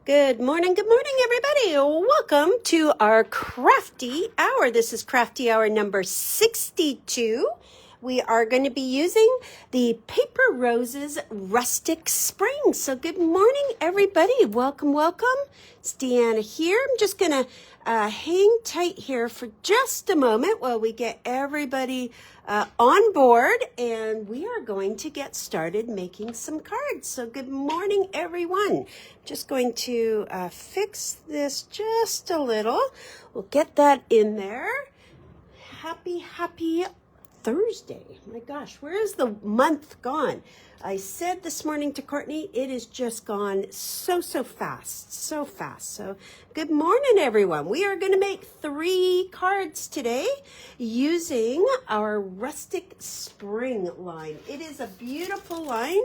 Good morning, everybody. Welcome to our Crafty Hour. This is Crafty Hour number 62. We are going to be using the Paper Roses Rustic Spring. So good morning, everybody. Welcome, welcome. It's Deanna here. I'm just going to hang tight here for just a moment while we get everybody on board, and we are going to get started making some cards. So good morning, everyone. Just going to fix this just a little. We'll get that in there. Happy Thursday. My gosh, where is the month gone? I said this morning to Courtney, it is just gone so fast, so fast. So good morning, everyone. We are going to make 3 cards today using our Rustic Spring line. It is a beautiful line.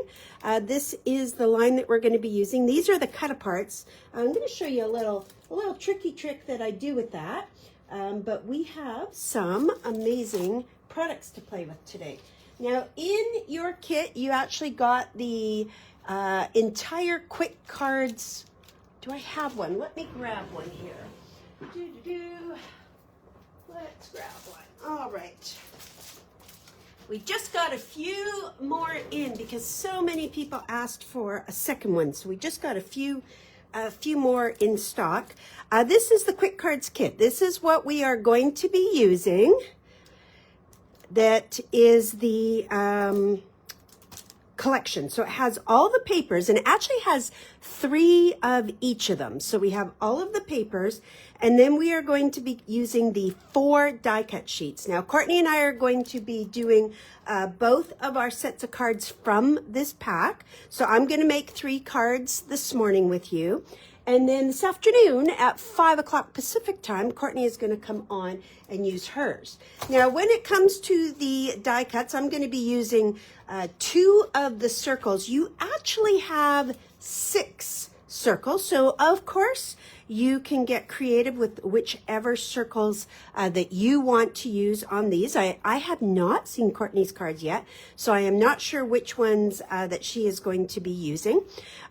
This is the line that we're going to be using. These are the cut aparts. I'm going to show you a little tricky trick that I do with that. But we have some amazing products to play with today. Now, in your kit, you actually got the entire quick cards. Do I have one? Let me grab one here. Let's grab one. All right. We just got a few more in because so many people asked for a second one. So we just got a few more in stock. This is the quick cards kit. This is what we are going to be using. That is the collection. So it has all the papers, and it actually has 3 of each of them. So we have all of the papers, and then we are going to be using the 4 die cut sheets. Now, Courtney and I are going to be doing both of our sets of cards from this pack. So I'm going to make 3 cards this morning with you. And then this afternoon at 5 o'clock Pacific time, Courtney is going to come on and use hers. Now, when it comes to the die cuts, I'm going to be using 2 of the circles. You actually have 6 circles. So, of course, you can get creative with whichever circles that you want to use on these. I have not seen Courtney's cards yet, so I am not sure which ones that she is going to be using.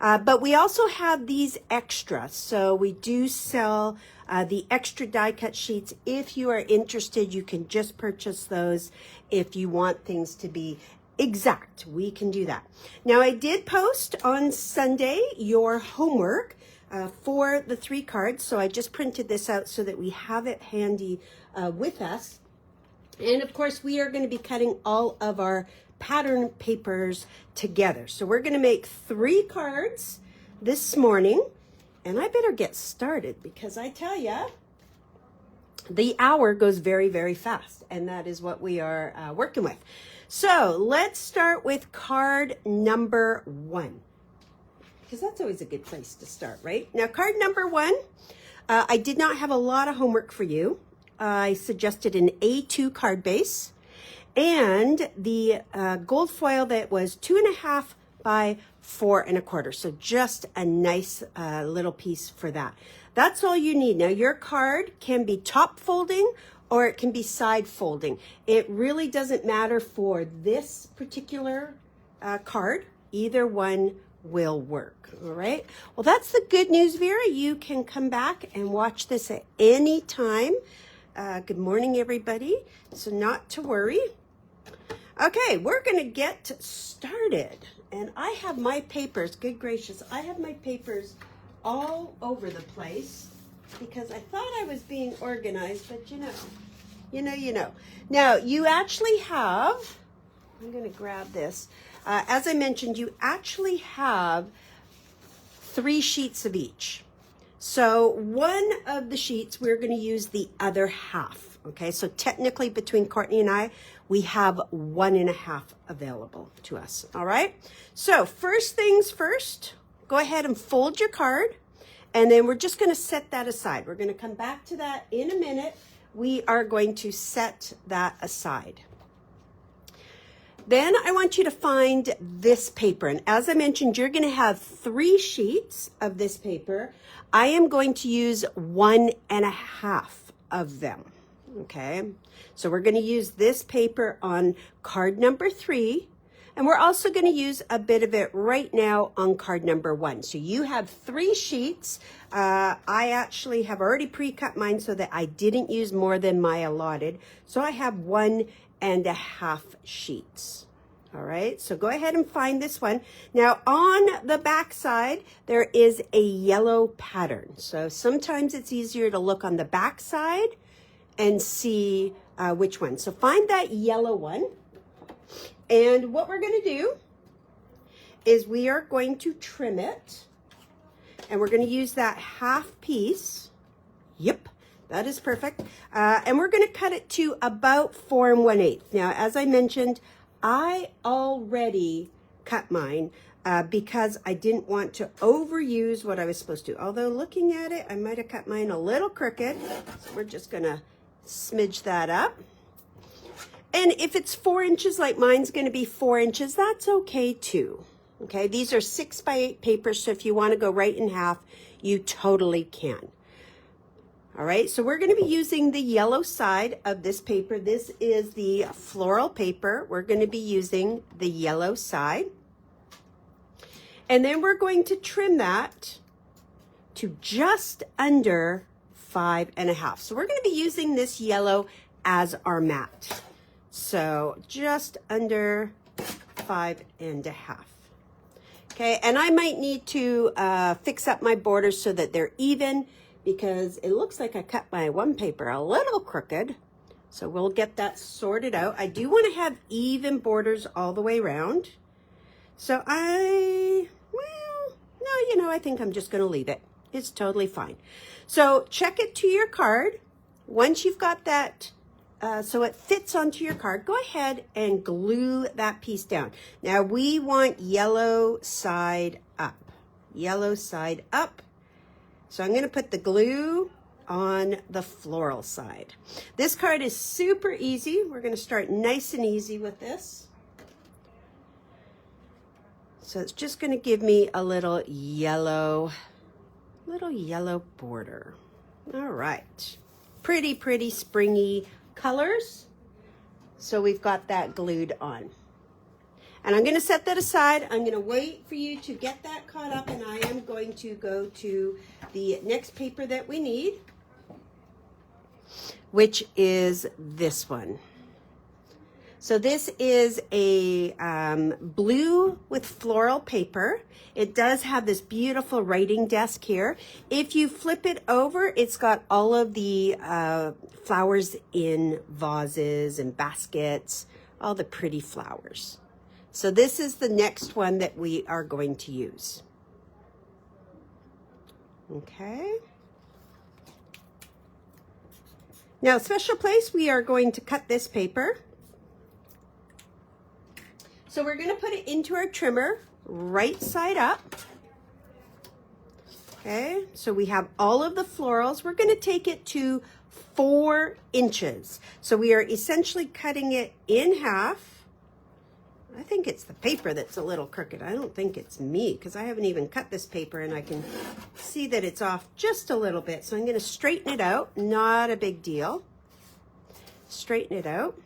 But we also have these extras. So we do sell the extra die cut sheets. If you are interested, you can just purchase those. If you want things to be exact, we can do that. Now, I did post on Sunday your homework for the 3 cards. So I just printed this out so that we have it handy with us. And of course, we are going to be cutting all of our pattern papers together. So we're going to make 3 cards this morning. And I better get started because I tell you, the hour goes very fast. And that is what we are working with. So let's start with card number 1. Because that's always a good place to start, right? Now, card number 1, I did not have a lot of homework for you. I suggested an A2 card base and the gold foil that was 2.5 by 4 1/4. So just a nice little piece for that. That's all you need. Now, your card can be top folding or it can be side folding. It really doesn't matter for this particular card. Either one will work. All right. Well, that's the good news, Vera. You can come back and watch this at any time. Good morning, everybody. So not to worry. Okay, we're going to get started. And I have my papers. Good gracious. I have my papers all over the place because I thought I was being organized, but you know. Now, you actually have, I'm going to grab this. As I mentioned, you actually have 3 sheets of each. So one of the sheets, we're going to use the other half. Okay, so technically between Courtney and I, we have 1.5 available to us. All right, so first things first, go ahead and fold your card. And then we're just going to set that aside. We're going to come back to that in a minute. We are going to set that aside. Then I want you to find this paper. And as I mentioned, you're going to have 3 sheets of this paper. I am going to use 1.5 of them. Okay. So we're going to use this paper on card number 3. And we're also going to use a bit of it right now on card number 1. So you have 3 sheets. I actually have already pre-cut mine so that I didn't use more than my allotted. So I have 1.5 sheets. All right, so go ahead and find this one. Now on the back side, there is a yellow pattern. So sometimes it's easier to look on the back side and see which one. So find that yellow one. And what we're gonna do is we are going to trim it, and we're gonna use that half piece. Yep, that is perfect. And we're gonna cut it to about 4 1/8. Now, as I mentioned, I already cut mine because I didn't want to overuse what I was supposed to. Although looking at it, I might have cut mine a little crooked. So we're just gonna smidge that up. And if it's 4 inches like mine's gonna be 4 inches, that's okay too. Okay, these are 6 by 8 papers, so if you wanna go right in half, you totally can. All right, so we're going to be using the yellow side of this paper. This is the floral paper. We're going to be using the yellow side. And then we're going to trim that to just under 5.5. So we're going to be using this yellow as our mat. So just under 5.5. Okay, and I might need to fix up my borders so that they're even, because it looks like I cut my one paper a little crooked. So we'll get that sorted out. I do want to have even borders all the way around. So I think I'm just going to leave it. It's totally fine. So check it to your card. Once you've got that, so it fits onto your card, go ahead and glue that piece down. Now we want yellow side up. Yellow side up. So I'm going to put the glue on the floral side. This card is super easy. We're going to start nice and easy with this. So it's just going to give me a little yellow border. All right. Pretty, pretty springy colors. So we've got that glued on. And I'm going to set that aside. I'm going to wait for you to get that caught up, and I am going to go to the next paper that we need, which is this one. So this is a blue with floral paper. It does have this beautiful writing desk here. If you flip it over, it's got all of the flowers in vases and baskets, all the pretty flowers. So this is the next one that we are going to use. Okay. Now, special place, we are going to cut this paper. So we're going to put it into our trimmer, right side up. Okay, so we have all of the florals. We're going to take it to 4 inches. So we are essentially cutting it in half. I think it's the paper that's a little crooked. I don't think it's me, because I haven't even cut this paper and I can see that it's off just a little bit. So I'm going to straighten it out. Not a big deal. Straighten it out.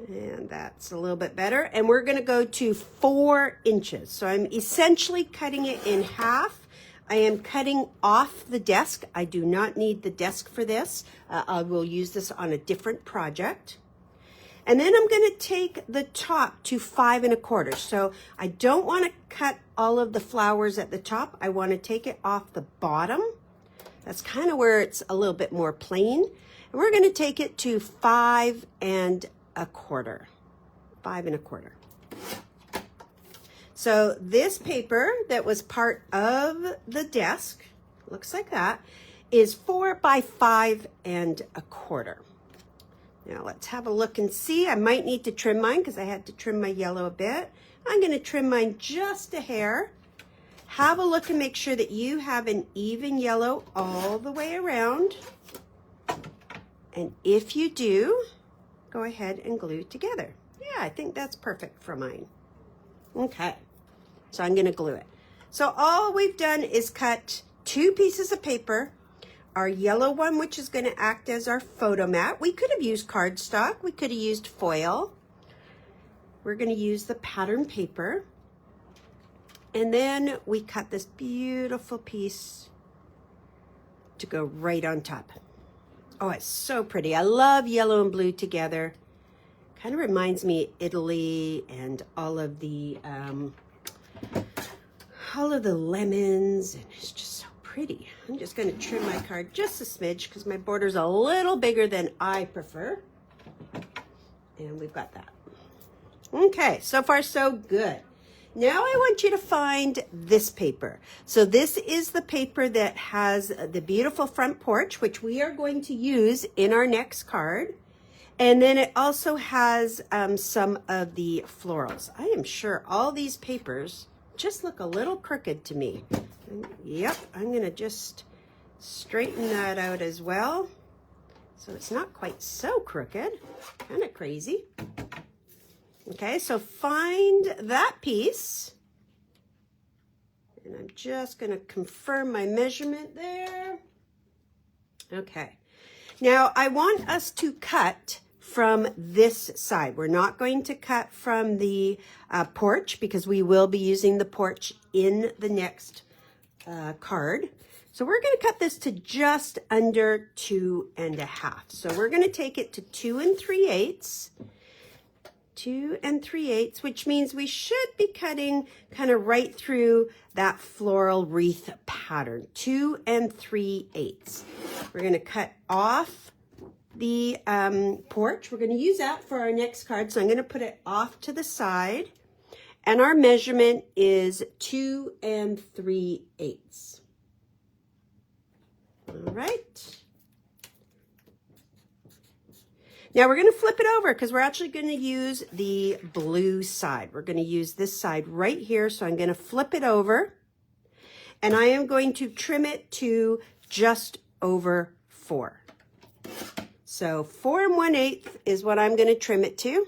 And that's a little bit better. And we're going to go to 4 inches. So I'm essentially cutting it in half. I am cutting off the desk. I do not need the desk for this. I will use this on a different project. And then I'm going to take the top to 5 1/4. So I don't want to cut all of the flowers at the top. I want to take it off the bottom. That's kind of where it's a little bit more plain. And we're going to take it to 5 1/4. 5 1/4. So this paper that was part of the desk, looks like that, is 4 by 5 1/4. Now let's have a look and see. I might need to trim mine because I had to trim my yellow a bit. I'm going to trim mine just a hair. Have a look and make sure that you have an even yellow all the way around. And if you do, go ahead and glue it together. Yeah, I think that's perfect for mine. Okay, so I'm going to glue it. So all we've done is cut 2 pieces of paper. Our yellow one, which is going to act as our photo mat. We could have used cardstock. We could have used foil. we're going to use the pattern paper. And then we cut this beautiful piece to go right on top. Oh, it's so pretty. I love yellow and blue together. Kind of reminds me of Italy and all of the lemons, and it's just so pretty. I'm just going to trim my card just a smidge because my border's a little bigger than I prefer. And we've got that. Okay, so far so good. Now I want you to find this paper. So this is the paper that has the beautiful front porch, which we are going to use in our next card. And then it also has some of the florals. I am sure all these papers just look a little crooked to me. Yep, I'm gonna just straighten that out as well. So it's not quite so crooked, kind of crazy. Okay, so find that piece. And I'm just gonna confirm my measurement there. Okay, now I want us to cut from this side. We're not going to cut from the porch because we will be using the porch in the next card. So we're going to cut this to just under 2 1/2. So we're going to take it to 2 3/8. 2 3/8, which means we should be cutting kind of right through that floral wreath pattern. 2 3/8. We're going to cut off the porch. We're going to use that for our next card. So I'm going to put it off to the side. And our measurement is 2 3/8. All right. Now we're going to flip it over because we're actually going to use the blue side. We're going to use this side right here. So I'm going to flip it over. And I am going to trim it to just over 4. So 4 1/8 is what I'm going to trim it to.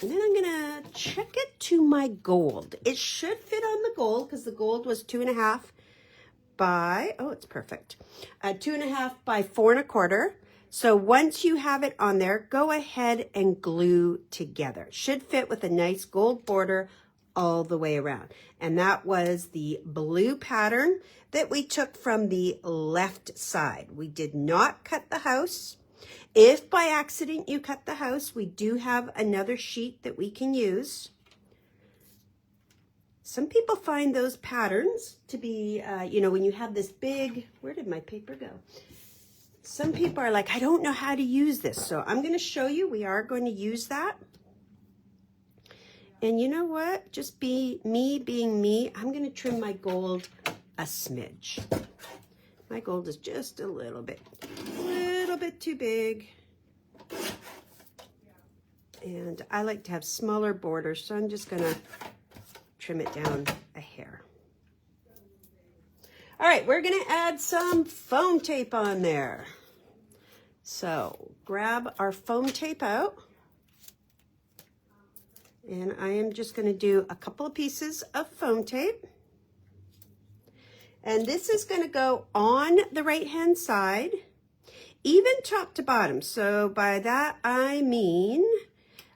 And then I'm going to check it to my gold. It should fit on the gold because the gold was 2 1/2 by, oh, it's perfect. 2 1/2 by 4 1/4. So once you have it on there, go ahead and glue together. It should fit with a nice gold border all the way around. And that was the blue pattern that we took from the left side. We did not cut the house. If by accident you cut the house, we do have another sheet that we can use. Some people find those patterns to be, you know, when you have this big, where did my paper go? Some people are like, I don't know how to use this. So I'm going to show you, we are going to use that. And you know what? Just being me, I'm going to trim my gold a smidge. My gold is just a little bit too big. And I like to have smaller borders, so I'm just going to trim it down a hair. All right, we're going to add some foam tape on there. So grab our foam tape out. And I am just going to do a couple of pieces of foam tape. And this is going to go on the right-hand side, even top to bottom. So by that, I mean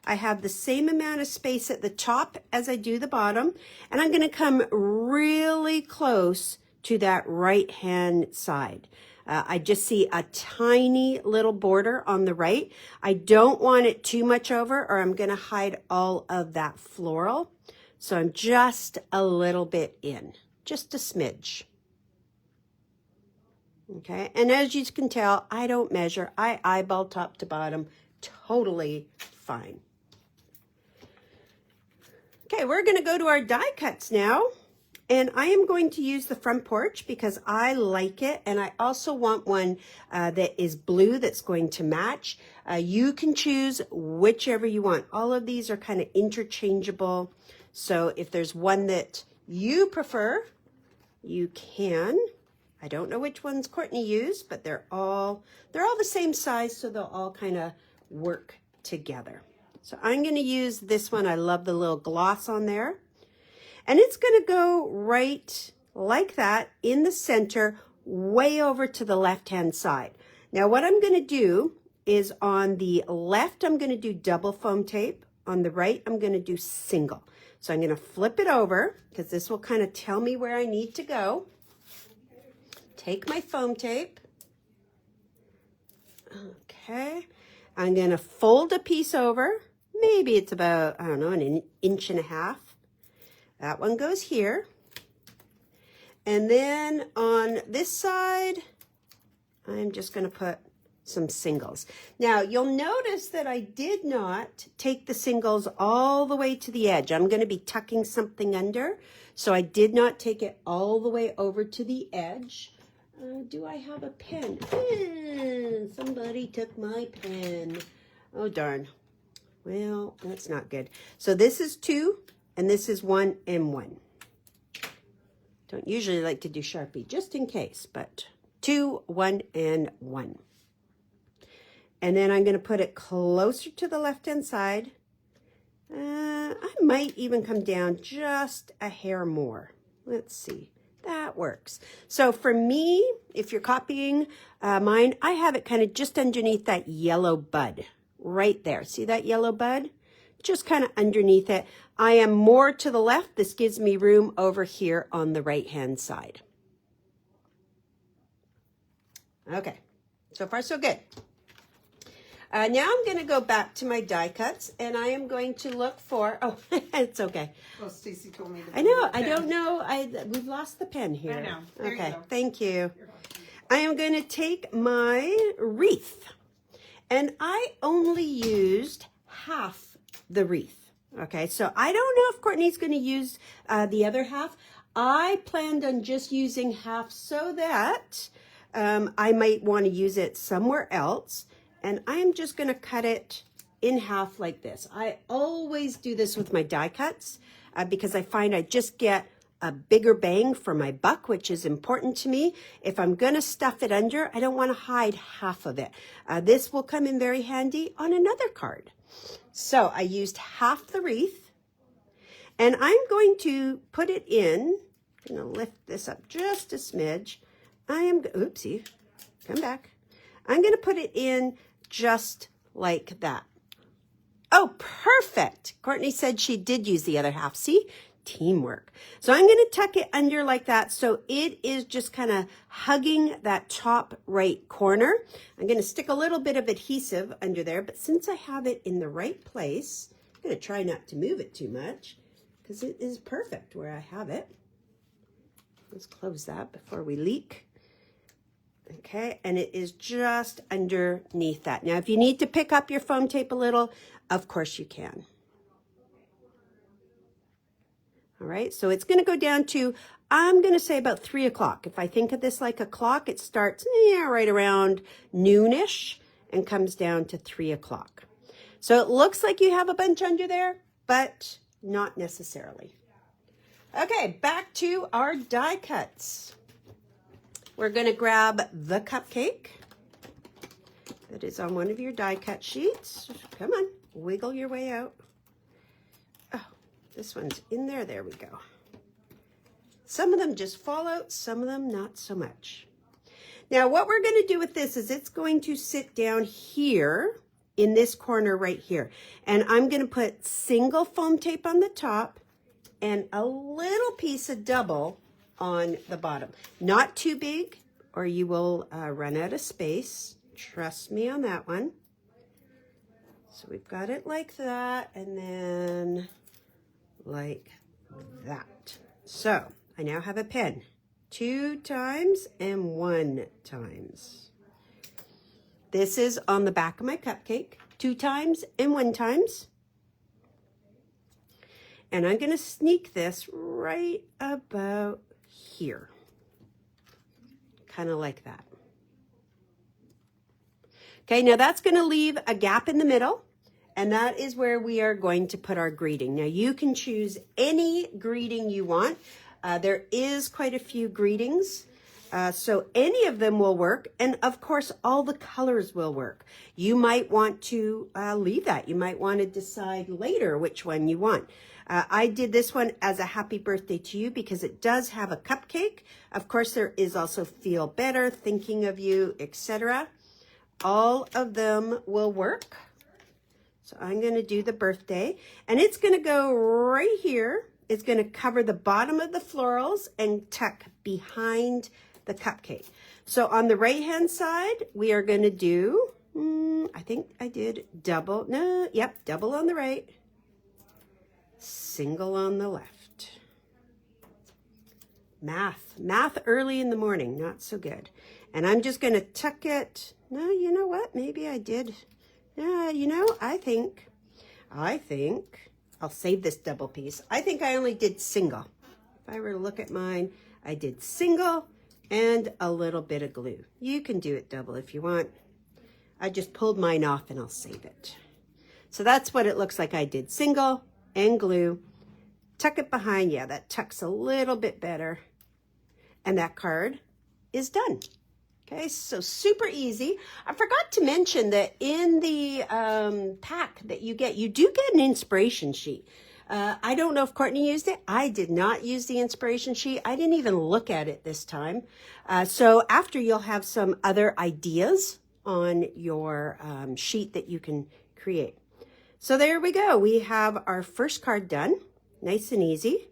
I have the same amount of space at the top as I do the bottom. And I'm going to come really close to that right-hand side. I just see a tiny little border on the right. I don't want it too much over or I'm going to hide all of that floral. So I'm just a little bit in, just a smidge. Okay, and as you can tell, I don't measure. I eyeball top to bottom, totally fine. Okay, we're going to go to our die cuts now. And I am going to use the front porch because I like it. And I also want one that is blue that's going to match. You can choose whichever you want. All of these are kind of interchangeable. So if there's one that you prefer, you can. I don't know which ones Courtney used, but they're all the same size. So they'll all kind of work together. So I'm going to use this one. I love the little gloss on there. And it's going to go right like that in the center, way over to the left-hand side. Now, what I'm going to do is on the left, I'm going to do double foam tape. On the right, I'm going to do single. So I'm going to flip it over because this will kind of tell me where I need to go. Take my foam tape. Okay. I'm going to fold a piece over. Maybe it's about, I don't know, an inch and a half. That one goes here. And then on this side, I'm just going to put some singles. Now, you'll notice that I did not take the singles all the way to the edge. I'm going to be tucking something under, so I did not take it all the way over to the edge. Do I have a pen? Somebody took my pen. Oh, darn. Well, that's not good. So this is 2, and this is 1 and 1. Don't usually like to do Sharpie, just in case, but 2, 1, and 1. And then I'm going to put it closer to the left-hand side. I might even come down just a hair more. Let's see. That works. So for me, if you're copying mine, I have it kind of just underneath that yellow bud. Right there. See that yellow bud? Just kind of underneath it. I am more to the left. This gives me room over here on the right-hand side. Okay. So far, so good. Now I'm going to go back to my die cuts, and I am going to look for, oh, it's okay. Well, Stacy told me to. I know, I don't know, we've lost the pen here. I know. There okay, you go. Thank you. I am going to take my wreath, and I only used half the wreath. Okay, so I don't know if Courtney's going to use the other half. I planned on just using half so that I might want to use it somewhere else. And I'm just going to cut it in half like this. I always do this with my die cuts because I find I just get a bigger bang for my buck, which is important to me. If I'm going to stuff it under, I don't want to hide half of it. This will come in very handy on another card. So I used half the wreath, and I'm going to put it in. I'm going to lift this up just a smidge. Oopsie, come back. I'm going to put it in just like that. Oh, perfect. Courtney said she did use the other half. See? Teamwork. So I'm going to tuck it under like that so it is just kind of hugging that top right corner. I'm going to stick a little bit of adhesive under there, but since I have it in the right place, I'm going to try not to move it too much because it is perfect where I have it. Let's close that before we leak. Okay, and it is just underneath that. Now, if you need to pick up your foam tape a little, of course you can. All right, so it's going to go down to, I'm going to say about 3 o'clock. If I think of this like a clock, it starts right around noonish and comes down to 3 o'clock. So it looks like you have a bunch under there, but not necessarily. Okay, back to our die cuts. We're going to grab the cupcake that is on one of your die cut sheets. Come on, wiggle your way out. Oh, this one's in there. There we go. Some of them just fall out, some of them not so much. Now, what we're going to do with this is it's going to sit down here in this corner right here. And I'm going to put single foam tape on the top and a little piece of double on the bottom. Not too big or you will run out of space. Trust me on that one. So we've got it like that and then like that. So I now have a pen 2 times and 1 times. This is on the back of my cupcake 2 times and 1 times. And I'm going to sneak this right about here. Kind of like that. Okay, now that's going to leave a gap in the middle, and that is where we are going to put our greeting. Now you can choose any greeting you want. There is quite a few greetings, so any of them will work, and of course all the colors will work. You might want to leave that. You might want to decide later which one you want. I did this one as a happy birthday to you because it does have a cupcake. Of course, there is also feel better, thinking of you, etc. all of them will work. So I'm going to do the birthday, and it's going to go right here. It's going to cover the bottom of the florals and tuck behind the cupcake. So on the right hand side, we are going to do, I think I did double. No, yep, double on the right, single on the left. Math early in the morning, not so good. And I'm just going to tuck it. No, you know what? Maybe I did. You know, I think I'll save this double piece. I think I only did single. If I were to look at mine, I did single and a little bit of glue. You can do it double if you want. I just pulled mine off and I'll save it. So that's what it looks like. I did single and glue. Tuck it behind. Yeah, that tucks a little bit better. And that card is done. Okay, so super easy. I forgot to mention that in the pack that you do get an inspiration sheet. I don't know if Courtney used it. I did not use the inspiration sheet. I didn't even look at it this time. So after, you'll have some other ideas on your sheet that you can create. So there we go. We have our first card done. Nice and easy.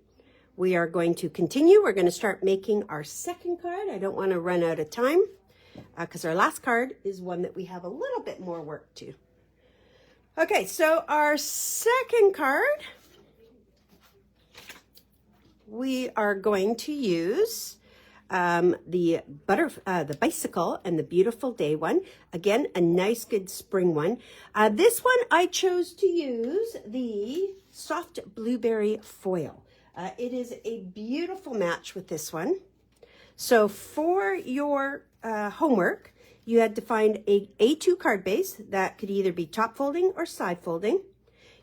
We are going to continue. We're going to start making our second card. I don't want to run out of time, because our last card is one that we have a little bit more work to. Okay, so our second card, we are going to use the bicycle and the beautiful day one. Again, a nice good spring one. This one I chose to use the soft blueberry foil. It is a beautiful match with this one. So for your homework, you had to find a A2 card base that could either be top folding or side folding.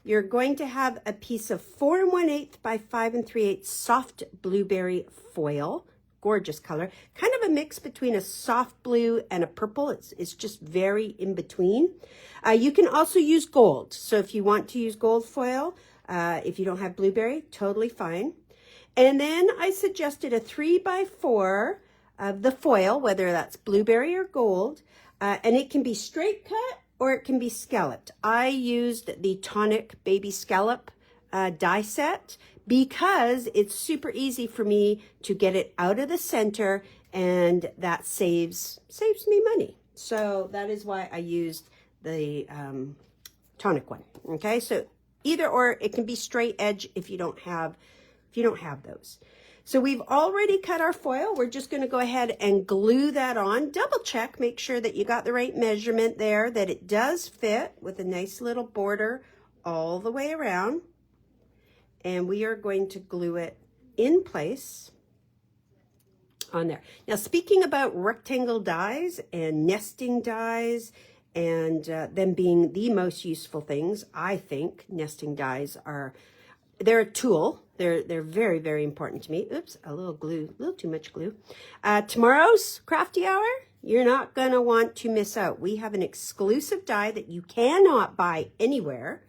You're going to have a piece of 4 1/8 by 5 3/8 soft blueberry foil. Gorgeous color. Kind of a mix between a soft blue and a purple. It's just very in between. You can also use gold. So if you want to use gold foil, if you don't have blueberry, totally fine. And then I suggested a 3 by 4 of the foil, whether that's blueberry or gold, and it can be straight cut or it can be scalloped. I used the Tonic Baby Scallop die set because it's super easy for me to get it out of the center, and that saves me money. So that is why I used the Tonic one. Okay, so either or, it can be straight edge if you don't have those. So we've already cut our foil. We're just going to go ahead and glue that on. Double check, make sure that you got the right measurement there, that it does fit with a nice little border all the way around. And we are going to glue it in place on there. Now, speaking about rectangle dies and nesting dies and them being the most useful things, I think nesting dies they're a tool. They're very, very important to me. Oops, a little too much glue. Tomorrow's Crafty Hour, you're not going to want to miss out. We have an exclusive die that you cannot buy anywhere.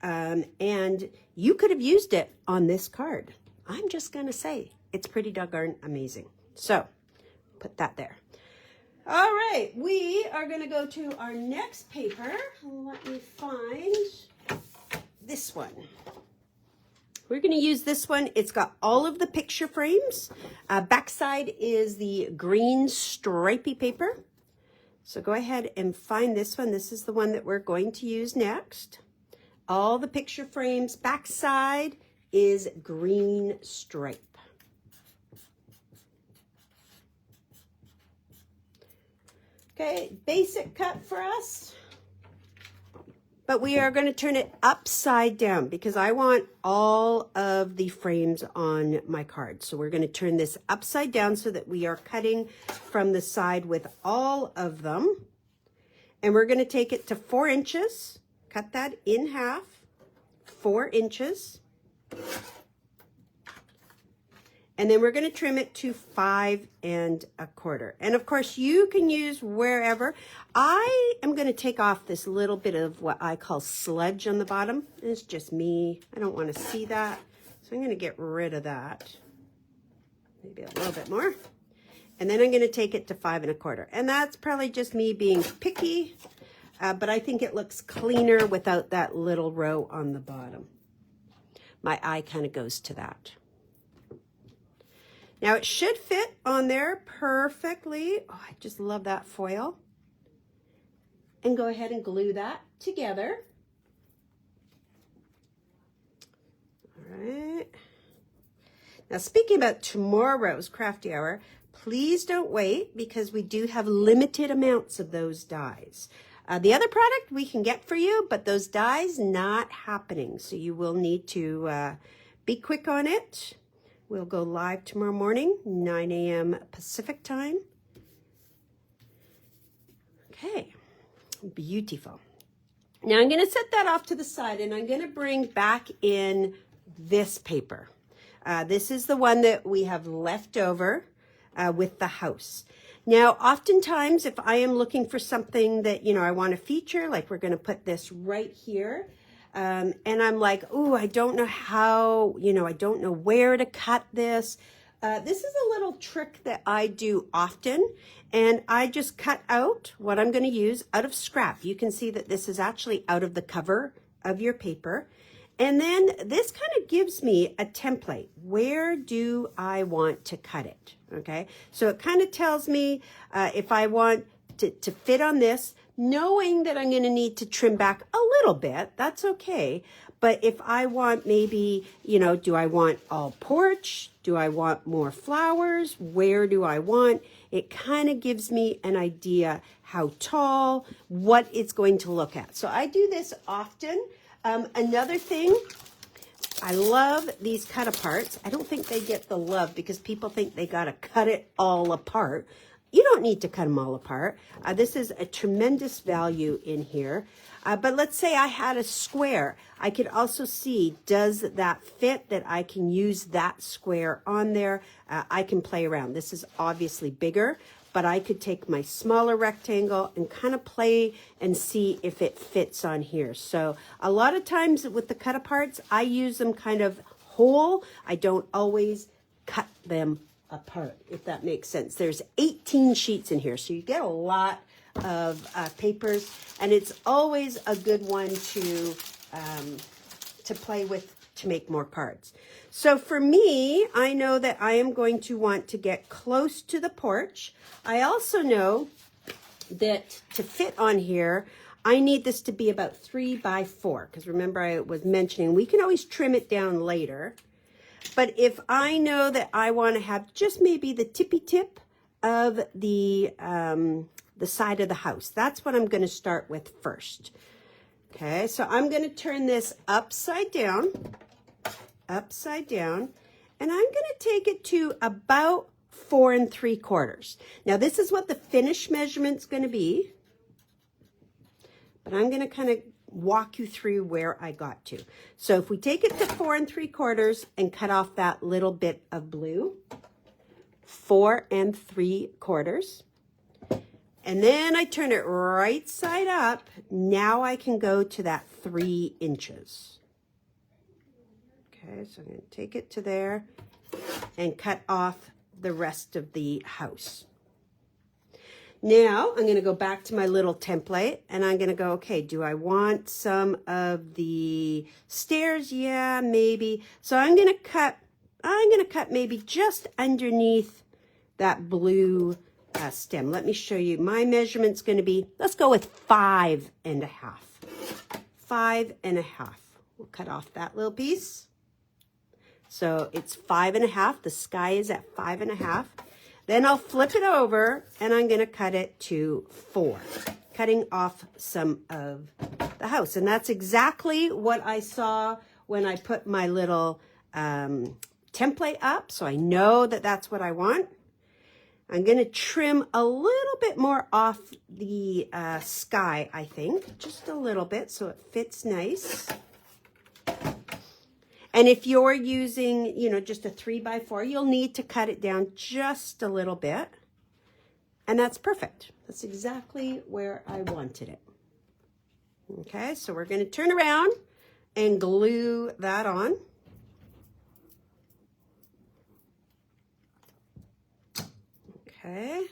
And you could have used it on this card. I'm just going to say it's pretty doggone amazing. So put that there. All right, we are going to go to our next paper. Let me find this one. We're going to use this one. It's got all of the picture frames. Backside is the green stripy paper. So go ahead and find this one. This is the one that we're going to use next. All the picture frames. Backside is green stripe. Okay, basic cut for us. But we are going to turn it upside down because I want all of the frames on my card. So we're going to turn this upside down so that we are cutting from the side with all of them. And we're going to take it to 4 inches. Cut that in half, 4 inches. And then we're going to trim it to 5 1/4. And of course, you can use wherever. I am going to take off this little bit of what I call sludge on the bottom. It's just me. I don't want to see that. So I'm going to get rid of that. Maybe a little bit more. And then I'm going to take it to 5 1/4. And that's probably just me being picky, but I think it looks cleaner without that little row on the bottom. My eye kind of goes to that. Now it should fit on there perfectly. Oh, I just love that foil. And go ahead and glue that together. All right. Now speaking about tomorrow's crafty hour, please don't wait because we do have limited amounts of those dies. The other product we can get for you, but those dies not happening. So you will need to be quick on it. We'll go live tomorrow morning, 9 a.m. Pacific time. Okay, beautiful. Now I'm going to set that off to the side and I'm going to bring back in this paper. This is the one that we have left over with the house. Now, oftentimes, if I am looking for something that, you know, I want to feature, like we're going to put this right here, and I'm like, oh, I don't know how, you know, I don't know where to cut this. This is a little trick that I do often, and I just cut out what I'm going to use out of scrap. You can see that this is actually out of the cover of your paper. And then this kind of gives me a template. Where do I want to cut it? Okay, so it kind of tells me if I want to fit on this, knowing that I'm going to need to trim back a little bit, that's okay. But if I want maybe, you know, do I want all porch? Do I want more flowers? Where do I want? It kind of gives me an idea how tall, what it's going to look at. So I do this often. Another thing, I love these cut aparts. I don't think they get the love because people think they got to cut it all apart. You don't need to cut them all apart. This is a tremendous value in here. But let's say I had a square. I could also see, does that fit, that I can use that square on there? I can play around. This is obviously bigger, but I could take my smaller rectangle and kind of play and see if it fits on here. So a lot of times with the cut aparts, I use them kind of whole. I don't always cut them apart, if that makes sense. There's 18 sheets in here, so you get a lot of papers, and it's always a good one to play with to make more cards. So for me, I know that I am going to want to get close to the porch. I also know that to fit on here, I need this to be about 3 by 4, because remember I was mentioning we can always trim it down later. But if I know that I want to have just maybe the tippy tip of the side of the house, that's what I'm going to start with first. Okay, so I'm going to turn this upside down, and I'm going to take it to about 4 3/4. Now this is what the finished measurement's going to be, but I'm going to kind of walk you through where I got to. So if we take it to 4 3/4 and cut off that little bit of blue, 4 3/4, and then I turn it right side up, now I can go to that 3 inches. Okay, so I'm going to take it to there and cut off the rest of the house. Now I'm going to go back to my little template and I'm going to go, okay, do I want some of the stairs? Yeah, maybe. So I'm going to cut maybe just underneath that blue stem. Let me show you. My measurement's going to be, let's go with 5 1/2. 5 1/2. We'll cut off that little piece. So it's 5 1/2. The sky is at 5 1/2. Then I'll flip it over and I'm going to cut it to 4, cutting off some of the house. And that's exactly what I saw when I put my little template up. So I know that that's what I want. I'm going to trim a little bit more off the sky, I think, just a little bit so it fits nice. And if you're using, you know, just a 3 by 4, you'll need to cut it down just a little bit. And that's perfect. That's exactly where I wanted it. Okay, so we're going to turn around and glue that on. Okay.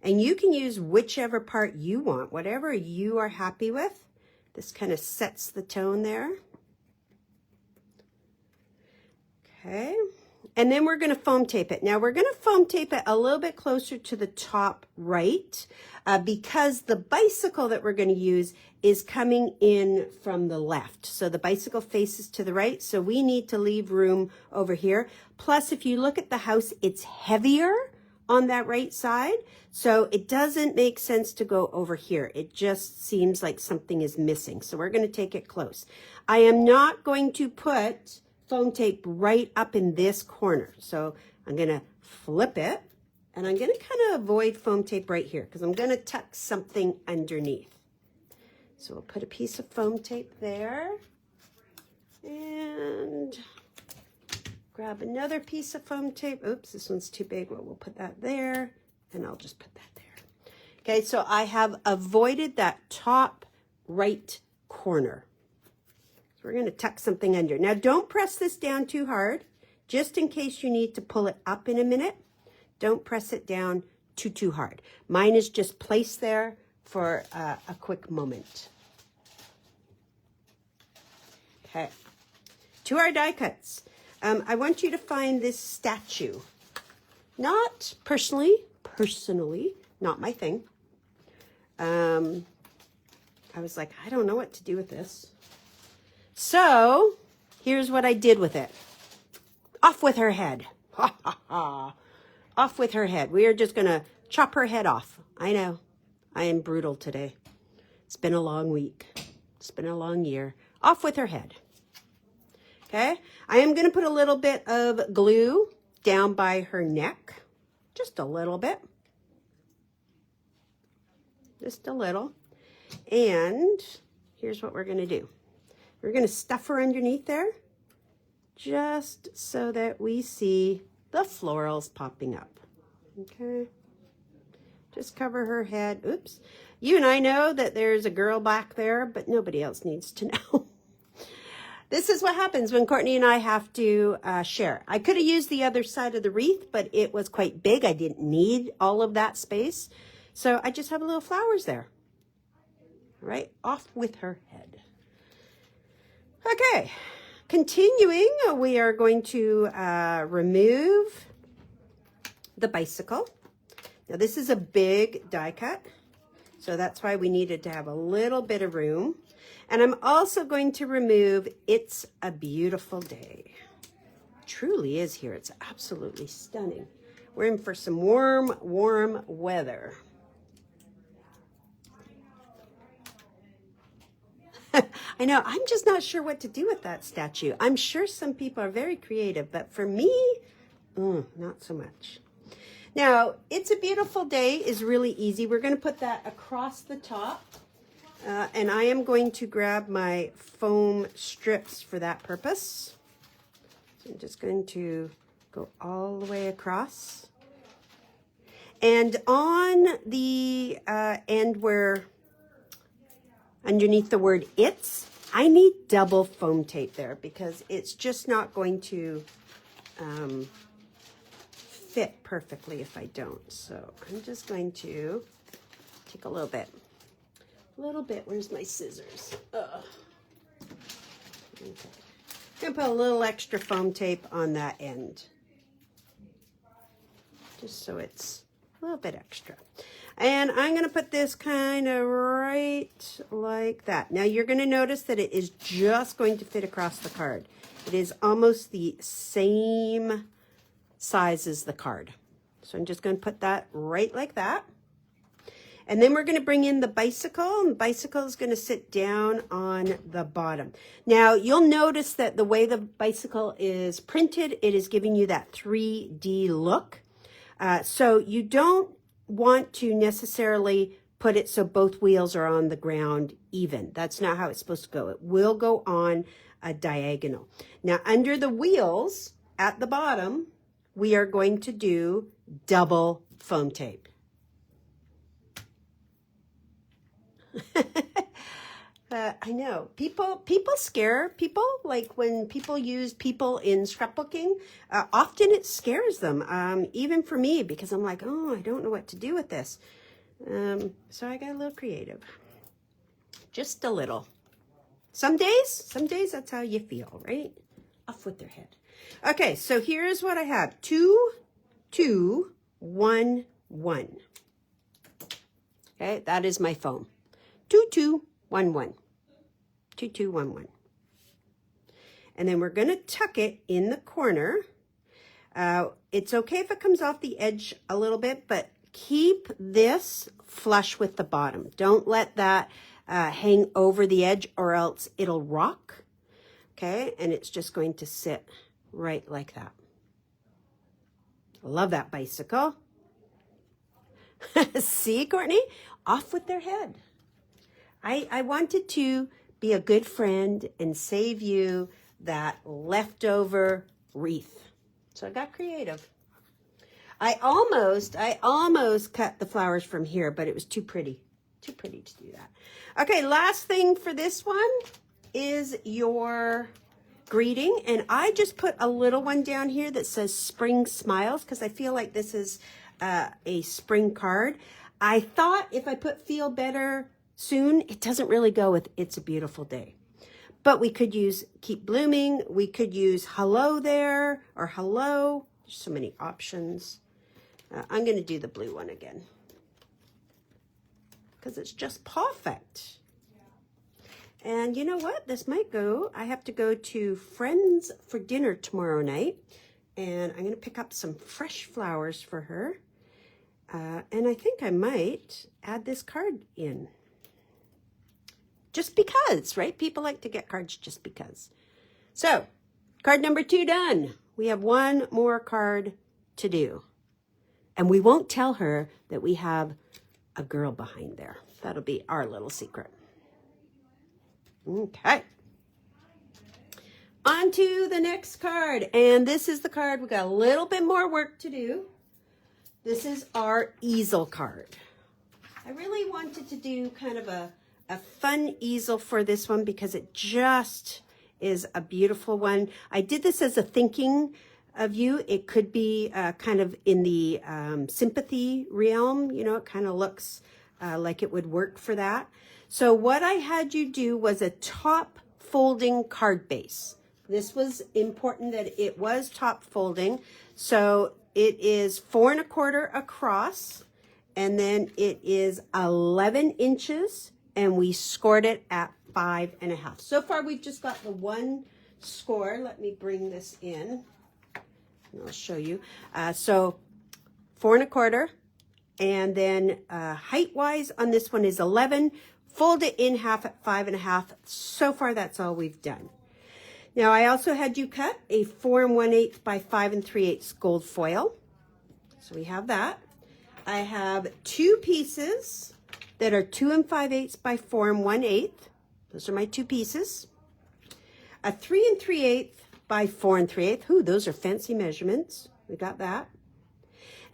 And you can use whichever part you want, whatever you are happy with. This kind of sets the tone there. Okay. And then we're going to foam tape it. Now we're going to foam tape it a little bit closer to the top right because the bicycle that we're going to use is coming in from the left. So the bicycle faces to the right. So we need to leave room over here. Plus, if you look at the house, it's heavier on that right side. So it doesn't make sense to go over here. It just seems like something is missing. So we're going to take it close. I am not going to put foam tape right up in this corner. So I'm going to flip it and I'm going to kind of avoid foam tape right here because I'm going to tuck something underneath. So we'll put a piece of foam tape there and grab another piece of foam tape. Oops, this one's too big. Well, we'll put that there and I'll just put that there. Okay, so I have avoided that top right corner. We're going to tuck something under. Now, don't press this down too hard, just in case you need to pull it up in a minute. Don't press it down too hard. Mine is just placed there for a quick moment. Okay. To our die cuts. I want you to find this statue. Not personally, not my thing. I was like, I don't know what to do with this. So, here's what I did with it. Off with her head. Ha, ha, ha. Off with her head. We are just going to chop her head off. I know. I am brutal today. It's been a long week. It's been a long year. Off with her head. Okay? I am going to put a little bit of glue down by her neck. Just a little bit. Just a little. And here's what we're going to do. We're going to stuff her underneath there just so that we see the florals popping up. Okay. Just cover her head. Oops. You and I know that there's a girl back there, but nobody else needs to know. This is what happens when Courtney and I have to share. I could have used the other side of the wreath, but it was quite big. I didn't need all of that space. So I just have little flowers there. Right? Off with her head. Okay, continuing, we are going to remove the bicycle. Now this is a big die cut, so that's why we needed to have a little bit of room. And I'm also going to remove It's a Beautiful Day. It truly is here. It's absolutely stunning. We're in for some warm weather. I know, I'm just not sure what to do with that statue. I'm sure some people are very creative, but for me, not so much. Now, It's a Beautiful Day is really easy. We're going to put that across the top, and I am going to grab my foam strips for that purpose. So I'm just going to go all the way across. And on the end where underneath the word It's, I need double foam tape there because it's just not going to fit perfectly if I don't. So I'm just going to take a little bit. Where's my scissors? Okay. I'm going to put a little extra foam tape on that end. Just so it's a little bit extra. And I'm going to put this kind of right like that. Now you're going to notice that it is just going to fit across the card. It is almost the same size as the card. So I'm just going to put that right like that. And then we're going to bring in the bicycle. And the bicycle is going to sit down on the bottom. Now you'll notice that the way the bicycle is printed, it is giving you that 3D look. So you don't want to necessarily put it so both wheels are on the ground even. That's not how it's supposed to go. It will go on a diagonal. Now under the wheels at the bottom, we are going to do double foam tape. I know people scare people. Like when people use people in scrapbooking, often it scares them. Even for me, because I'm like, oh, I don't know what to do with this. So I got a little creative, just a little. Some days that's how you feel, right? Off with their head. Okay, so here's what I have: 2, 2, 1, 1. Okay, that is my foam. 2, 2, 1, 1. 2, 2, 1, 1. And then we're going to tuck it in the corner. It's okay if it comes off the edge a little bit, but keep this flush with the bottom. Don't let that hang over the edge or else it'll rock. Okay, and it's just going to sit right like that. I love that bicycle. See, Courtney? Off with their head. I wanted to be a good friend and save you that leftover wreath. So I got creative. I almost cut the flowers from here, but it was too pretty. Too pretty to do that. Okay, last thing for this one is your greeting. And I just put a little one down here that says Spring Smiles because I feel like this is a spring card. I thought if I put Feel Better Soon, it doesn't really go with It's a Beautiful Day. But we could use Keep Blooming. We could use Hello There or Hello. There's so many options. I'm going to do the blue one again because it's just perfect. And you know what? This might go. I have to go to Friends for dinner tomorrow night. And I'm going to pick up some fresh flowers for her. And I think I might add this card in. Just because, right? People like to get cards just because. So, card number 2 done. We have one more card to do. And we won't tell her that we have a girl behind there. That'll be our little secret. Okay. On to the next card. And this is the card. We got a little bit more work to do. This is our easel card. I really wanted to do kind of a fun easel for this one because it just is a beautiful one. I did this as a thinking of you. It could be kind of in the sympathy realm. You know, it kind of looks like it would work for that. So what I had you do was a top folding card base. This was important that it was top folding. So it is 4 1/4 across, and then it is 11 inches. And we scored it at 5 1/2. So far, we've just got the one score. Let me bring this in, and I'll show you. So 4 1/4, and then height-wise on this one is 11. Fold it in half at 5 1/2. So far, that's all we've done. Now, I also had you cut a 4 1/8 by 5 3/8 gold foil. So we have that. I have 2 pieces that are 2 5/8 by 4 1/8. Those are my 2 pieces. A 3 3/8 by 4 3/8. Ooh, those are fancy measurements. We got that.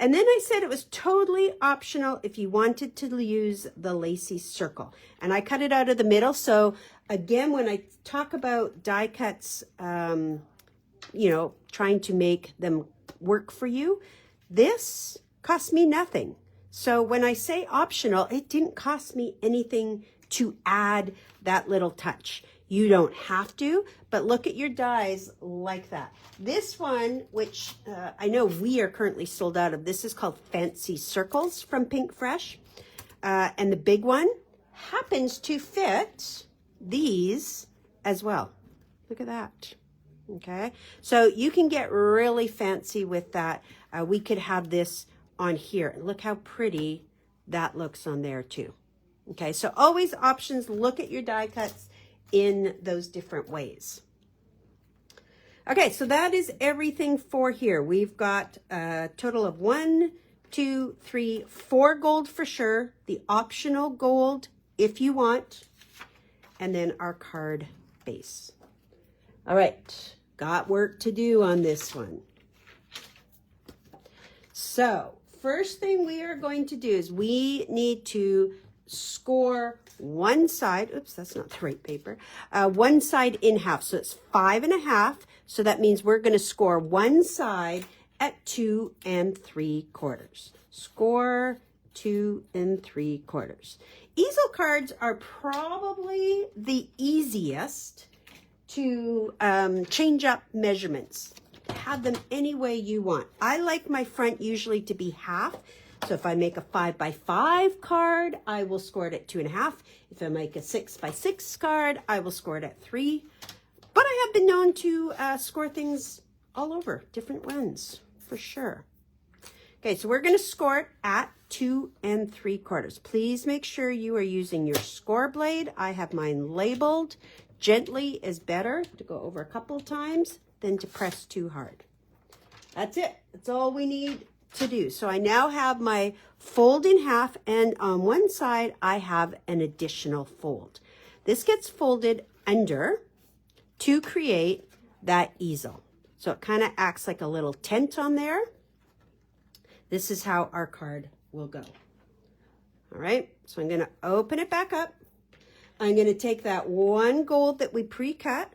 And then I said it was totally optional if you wanted to use the lacy circle. And I cut it out of the middle. So again, when I talk about die cuts, you know, trying to make them work for you, this cost me nothing. So when I say optional, it didn't cost me anything to add that little touch. You don't have to, but look at your dies like that. This one, which I know we are currently sold out of, this is called Fancy Circles from Pink Fresh. And the big one happens to fit these as well. Look at that. Okay, so you can get really fancy with that. We could have this on here. Look how pretty that looks on there too. Okay, so always options. Look at your die cuts in those different ways. Okay, so that is everything for here. We've got a total of 1, 2, 3, 4 gold for sure. The optional gold if you want. And then our card base. All right, got work to do on this one. So first thing we are going to do is we need to score one side, oops, that's not the right paper, one side in half. So it's 5 1/2. So that means we're going to score one side at 2 3/4. Score 2 3/4. Easel cards are probably the easiest to change up measurements. Have them any way you want. I like my front usually to be half. So if I make a 5 by 5 card, I will score it at 2 1/2. If I make a 6 by 6 card, I will score it at 3. But I have been known to score things all over, different ones, for sure. Okay, so we're going to score it at 2 3/4. Please make sure you are using your score blade. I have mine labeled. Gently is better, to go over a couple times than to press too hard. That's it. That's all we need to do. So I now have my fold in half, and on one side I have an additional fold. This gets folded under to create that easel. So it kind of acts like a little tent on there. This is how our card will go. All right, so I'm going to open it back up. I'm going to take that one gold that we pre-cut,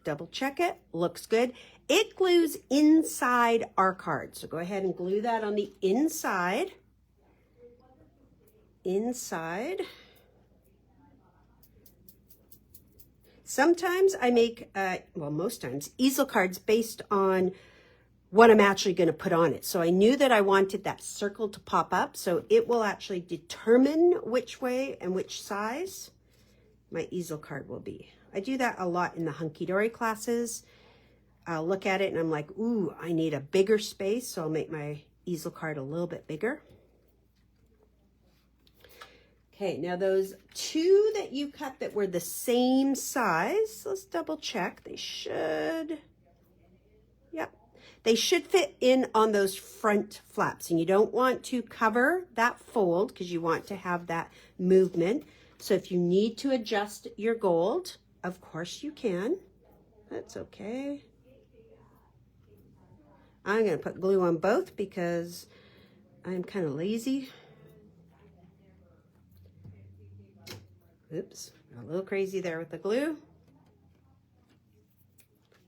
double check it, looks good. It glues inside our card. So go ahead and glue that on the inside. Inside. Sometimes I make, well, most times, easel cards based on what I'm actually going to put on it. So I knew that I wanted that circle to pop up, so it will actually determine which way and which size my easel card will be. I do that a lot in the hunky-dory classes. I'll look at it and I'm like, ooh, I need a bigger space, so I'll make my easel card a little bit bigger. Okay, now those two that you cut that were the same size, let's double check. They should, yep, they should fit in on those front flaps. And you don't want to cover that fold because you want to have that movement. So if you need to adjust your gold, of course you can. That's okay. I'm going to put glue on both because I'm kind of lazy. Oops, got a little crazy there with the glue.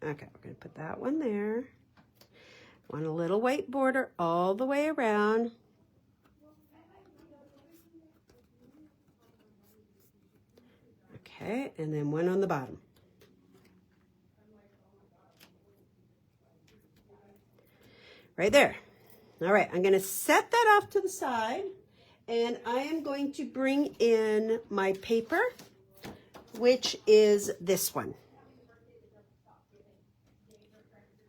Okay, we're going to put that one there. Want a little white border all the way around. Okay, and then one on the bottom. Right there. All right, I'm going to set that off to the side, and I am going to bring in my paper, which is this one.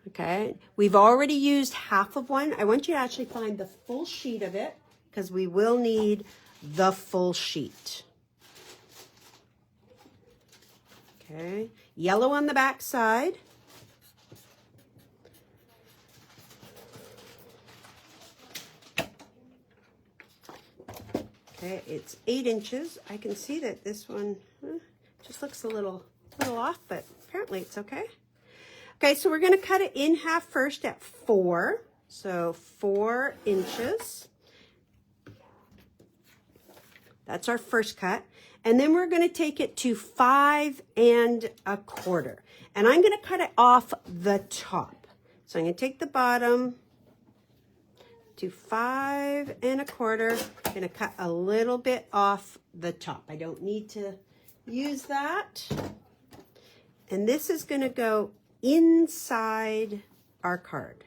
Okay, we've already used half of one. I want you to actually find the full sheet of it because we will need the full sheet. Okay, yellow on the back side. Okay, it's 8 inches. I can see that this one just looks a little off, but apparently it's okay. Okay, so we're going to cut it in half first at 4. So 4 inches. That's our first cut. And then we're going to take it to 5 1/4. And I'm going to cut it off the top. So I'm going to take the bottom to 5 1/4. I'm going to cut a little bit off the top. I don't need to use that. And this is going to go inside our card.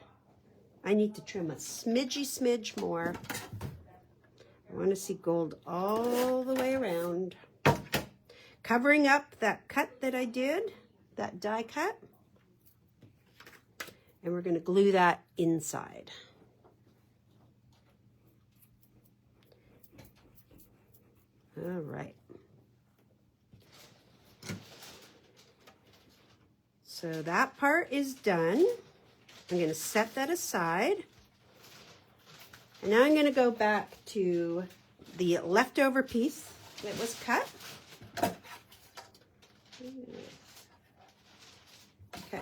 I need to trim a smidge more. I want to see gold all the way around. Covering up that cut that I did, that die cut. And we're going to glue that inside. All right. So that part is done. I'm going to set that aside. And now I'm going to go back to the leftover piece that was cut. Okay.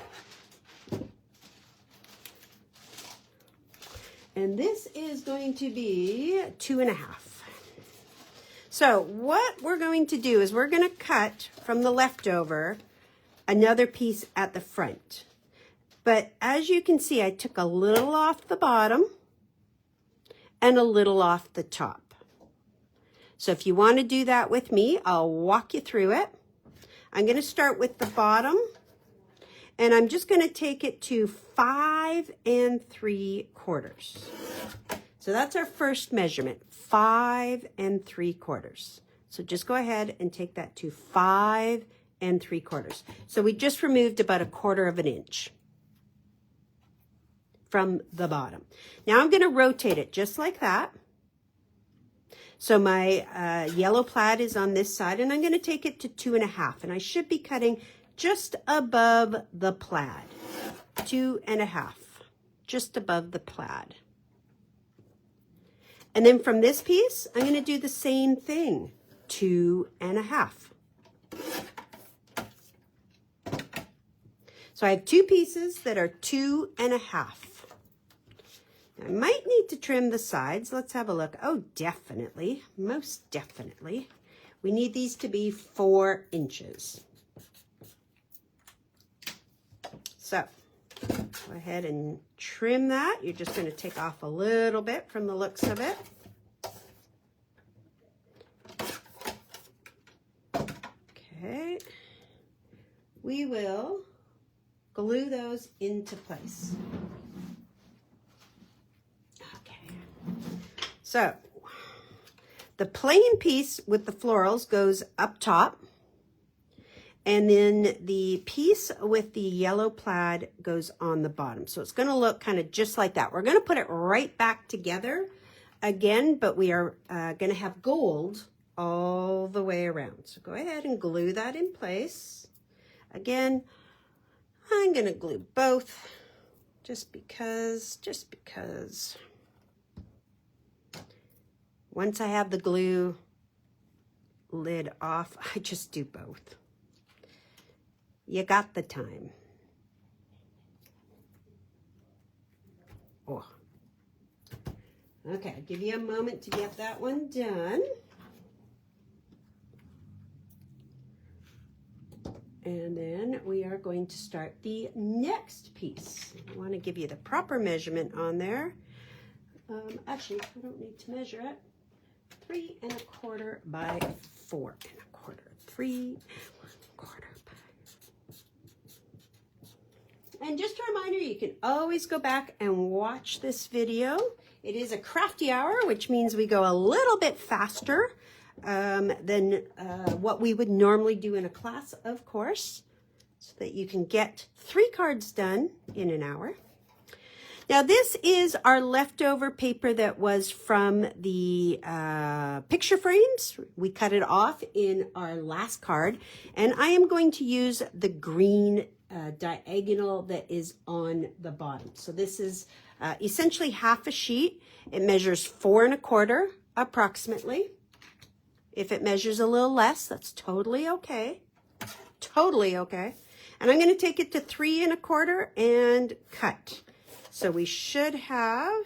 And this is going to be 2 1/2. So what we're going to do is we're going to cut from the leftover another piece at the front. But as you can see, I took a little off the bottom and a little off the top. So if you want to do that with me, I'll walk you through it. I'm going to start with the bottom, and I'm just going to take it to 5 3/4. So that's our first measurement, 5 3/4. So just go ahead and take that to 5 3/4. So we just removed about 1/4 of an inch from the bottom. Now I'm going to rotate it just like that. So my yellow plaid is on this side, and I'm going to take it to 2 1/2, and I should be cutting just above the plaid. 2 1/2, just above the plaid. And then from this piece, I'm going to do the same thing, 2 1/2. So I have two pieces that are 2 1/2. I might need to trim the sides. Let's have a look. Oh, definitely, most definitely. We need these to be 4 inches. So go ahead and trim that. You're just going to take off a little bit from the looks of it. Okay. We will glue those into place. So the plain piece with the florals goes up top, and then the piece with the yellow plaid goes on the bottom. So it's going to look kind of just like that. We're going to put it right back together again, but we are going to have gold all the way around. So go ahead and glue that in place. Again, I'm going to glue both just because. Once I have the glue lid off, I just do both. You got the time. Oh. Okay, I'll give you a moment to get that one done. And then we are going to start the next piece. I want to give you the proper measurement on there. Actually, I don't need to measure it. 3 1/4 by 4 1/4. 3 1/4 by. And just a reminder, you can always go back and watch this video. It is a crafty hour, which means we go a little bit faster than what we would normally do in a class, of course, so that you can get 3 cards done in an hour. Now this is our leftover paper that was from the picture frames. We cut it off in our last card, and I am going to use the green diagonal that is on the bottom. So this is essentially half a sheet. It measures 4 1/4 approximately. If it measures a little less, that's totally okay. Totally okay. And I'm going to take it to 3 1/4 and cut. So we should have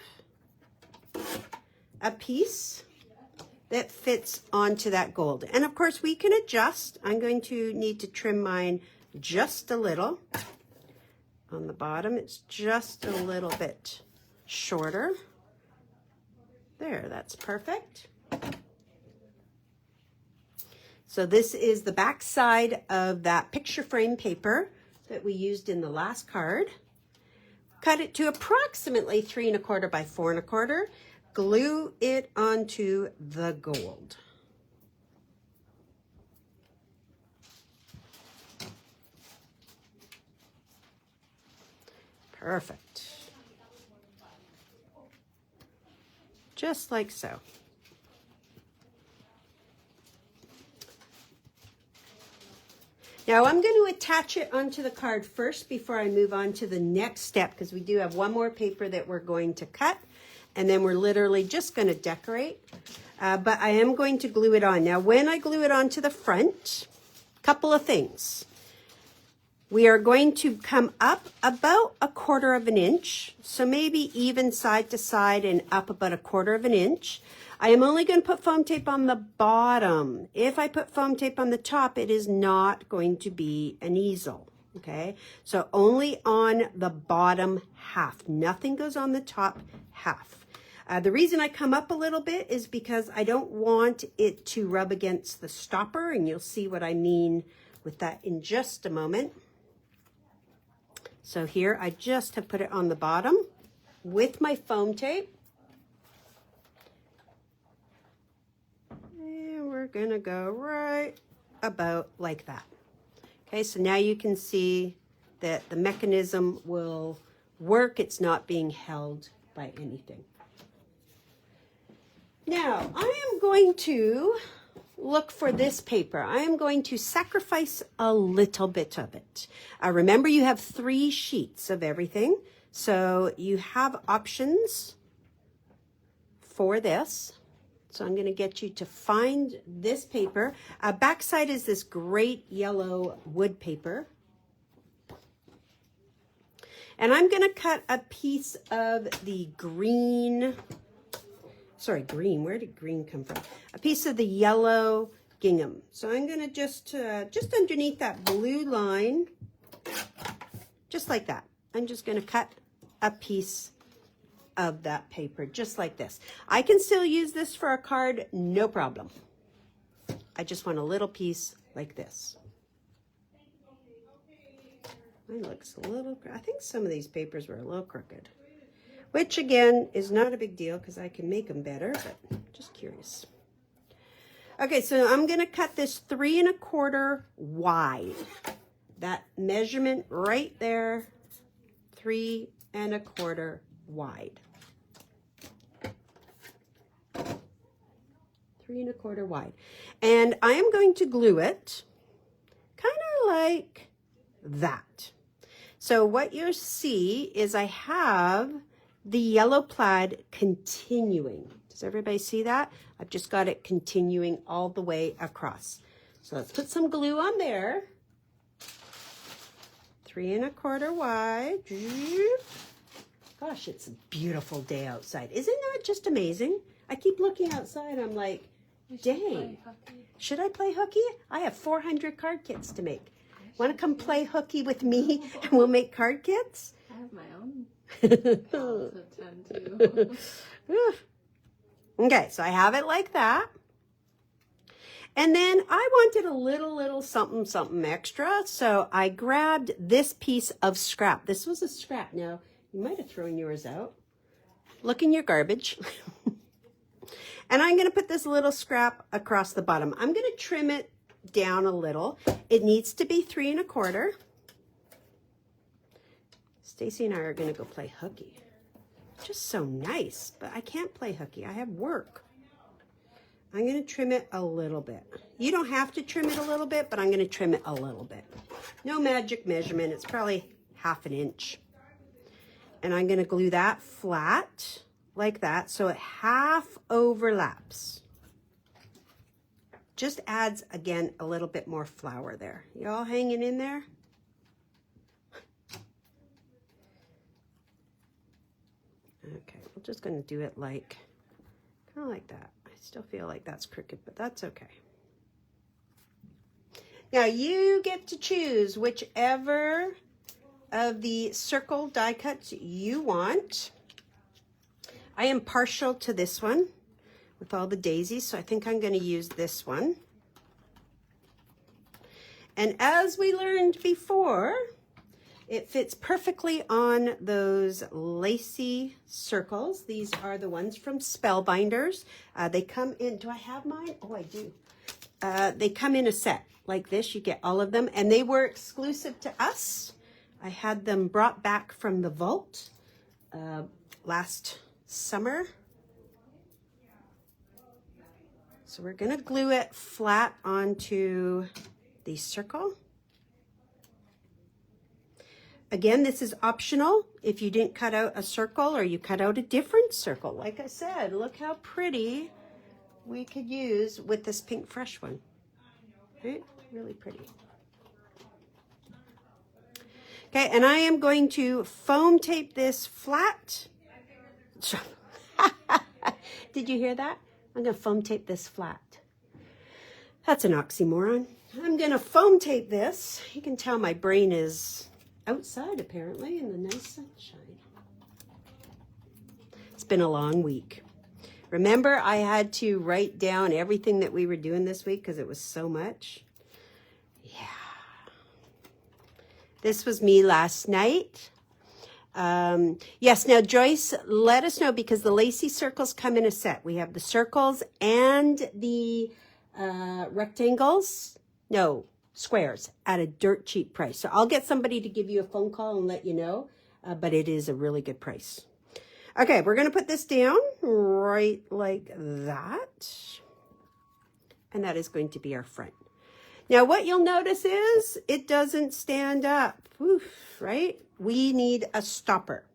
a piece that fits onto that gold. And of course we can adjust. I'm going to need to trim mine just a little. On the bottom, it's just a little bit shorter. There, that's perfect. So this is the back side of that picture frame paper that we used in the last card. Cut it to approximately 3 1/4 by 4 1/4. Glue it onto the gold. Perfect. Just like so. Now I'm going to attach it onto the card first before I move on to the next step, because we do have one more paper that we're going to cut, and then we're literally just going to decorate. But I am going to glue it on. Now when I glue it onto the front, a couple of things. We are going to come up about 1/4 of an inch. So maybe even side to side and up about 1/4 of an inch. I am only going to put foam tape on the bottom. If I put foam tape on the top, it is not going to be an easel. Okay, so only on the bottom half. Nothing goes on the top half. The reason I come up a little bit is because I don't want it to rub against the stopper, and you'll see what I mean with that in just a moment. So here I just have put it on the bottom with my foam tape. And we're gonna go right about like that. Okay, so now you can see that the mechanism will work. It's not being held by anything. Now, I am going to look for this paper. I am going to sacrifice a little bit of it. Remember, you have 3 sheets of everything, so you have options for this. So I'm going to get you to find this paper. Backside is this great yellow wood paper. And I'm going to cut a piece of the green, sorry, green, where did green come from? A piece of the yellow gingham. So I'm going to just underneath that blue line, just like that. I'm just going to cut a piece of that paper, just like this. I can still use this for a card, no problem. I just want a little piece like this. Mine looks a little, I think some of these papers were a little crooked, which again is not a big deal because I can make them better, but just curious. Okay, so I'm going to cut this 3 1/4 wide. That measurement right there, 3 1/4 wide. 3 1/4 wide. And I am going to glue it kind of like that. So what you'll see is I have the yellow plaid continuing. Does everybody see that? I've just got it continuing all the way across. So let's put some glue on there. 3 1/4 wide. Gosh, it's a beautiful day outside. Isn't that just amazing? I keep looking outside. I'm like, dang. Should I play hooky? I have 400 card kits to make. Want to come play hooky with me and we'll make card kits? I have my own. Okay, so I have it like that. And then I wanted a little something, something extra. So I grabbed this piece of scrap. This was a scrap. Now, you might have thrown yours out. Look in your garbage. And I'm going to put this little scrap across the bottom. I'm going to trim it down a little. It needs to be 3 1/4. Stacy and I are going to go play hooky. Just so nice, but I can't play hooky. I have work. I'm going to trim it a little bit. You don't have to trim it a little bit, but I'm going to trim it a little bit. No magic measurement. It's probably 1/2 inch. And I'm going to glue that flat like that so it half overlaps. Just adds, again, a little bit more flour there. You all hanging in there? Okay, we're just going to do it like, kind of like that. I still feel like that's crooked, but that's okay. Now you get to choose whichever of the circle die cuts you want. I am partial to this one with all the daisies, so I think I'm going to use this one. And as we learned before, it fits perfectly on those lacy circles. These are the ones from Spellbinders. They come in, do I have mine? Oh, I do. They come in a set like this. You get all of them, and they were exclusive to us. I had them brought back from the vault last summer. So we're going to glue it flat onto the circle. Again, this is optional if you didn't cut out a circle or you cut out a different circle. Like I said, look how pretty we could use with this pink fresh one. Right? Really pretty. Okay, and I am going to foam tape this flat. Did you hear that? I'm going to foam tape this flat. That's an oxymoron. I'm going to foam tape this. You can tell my brain is outside apparently in the nice sunshine. It's been a long week. Remember, I had to write down everything that we were doing this week because it was so much. Yeah. This was me last night. Yes, now Joyce, let us know because the lacy circles come in a set. We have the circles and the rectangles, no, squares at a dirt cheap price. So I'll get somebody to give you a phone call and let you know, but it is a really good price. Okay, we're going to put this down right like that. And that is going to be our front. Now, what you'll notice is it doesn't stand up, right? We need a stopper.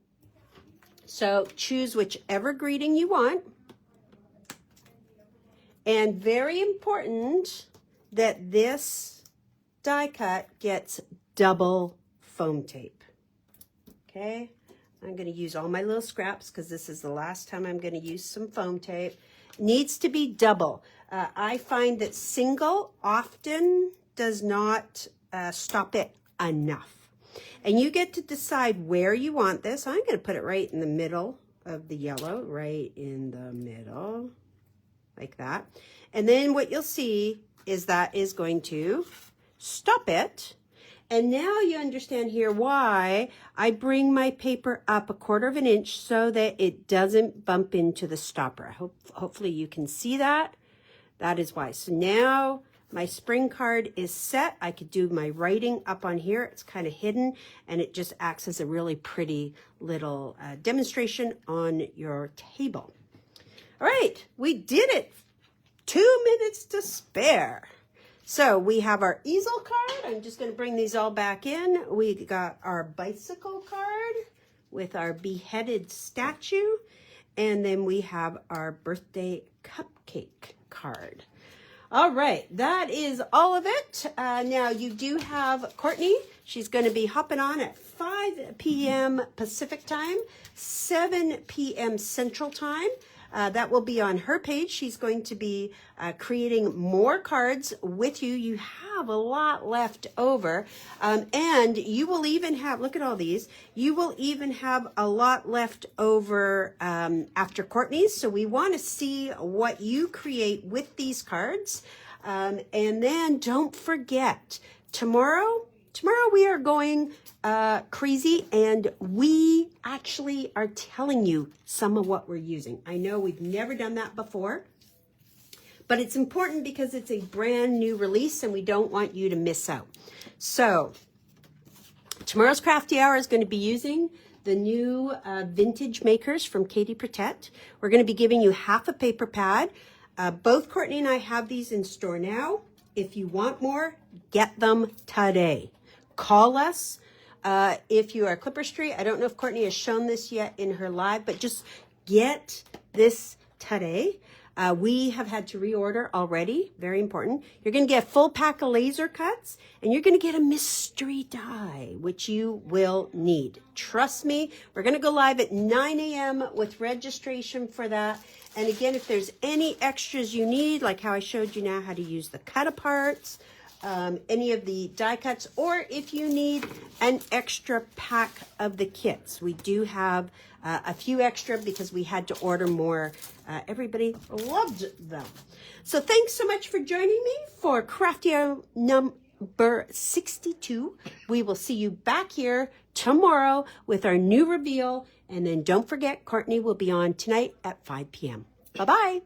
So choose whichever greeting you want. And very important that this die cut gets double foam tape. Okay? I'm going to use all my little scraps because this is the last time I'm going to use some foam tape. Needs to be double. I find that single often does not stop it enough. And you get to decide where you want this. I'm going to put it right in the middle of the yellow, right in the middle, like that. And then what you'll see is that is going to stop it. And now you understand here why I bring my paper up 1/4 of an inch so that it doesn't bump into the stopper. Hopefully you can see that. That is why. So now my spring card is set. I could do my writing up on here. It's kind of hidden and it just acts as a really pretty little demonstration on your table. All right, we did it. 2 minutes to spare. So we have our easel card. I'm just going to bring these all back in. We got our bicycle card with our beheaded statue. And then we have our birthday cupcake card. All right, that is all of it. Now you do have Courtney. She's going to be hopping on at 5 p.m. Pacific time, 7 p.m. Central time. That will be on her page. She's going to be creating more cards with you. You have a lot left over. And you will even have, look at all these, you will even have a lot left over after Courtney's. So we want to see what you create with these cards. And then don't forget, tomorrow we are going crazy, and we actually are telling you some of what we're using. I know we've never done that before, but it's important because it's a brand new release and we don't want you to miss out. So tomorrow's Crafty Hour is going to be using the new vintage makers from Katie Protect. We're going to be giving you half a paper pad. Both Courtney and I have these in store now. If you want more, get them today. Call us. If you are Clipper Street, I don't know if Courtney has shown this yet in her live, but just get this today. We have had to reorder already. Very important. You're going to get a full pack of laser cuts, and you're going to get a mystery die, which you will need. Trust me, we're going to go live at 9 a.m. with registration for that. And again, if there's any extras you need, like how I showed you now how to use the cut-aparts, any of the die cuts, or if you need an extra pack of the kits. We do have a few extra because we had to order more. Everybody loved them. So thanks so much for joining me for Crafty Hour number 62. We will see you back here tomorrow with our new reveal. And then don't forget, Courtney will be on tonight at 5 p.m. Bye-bye.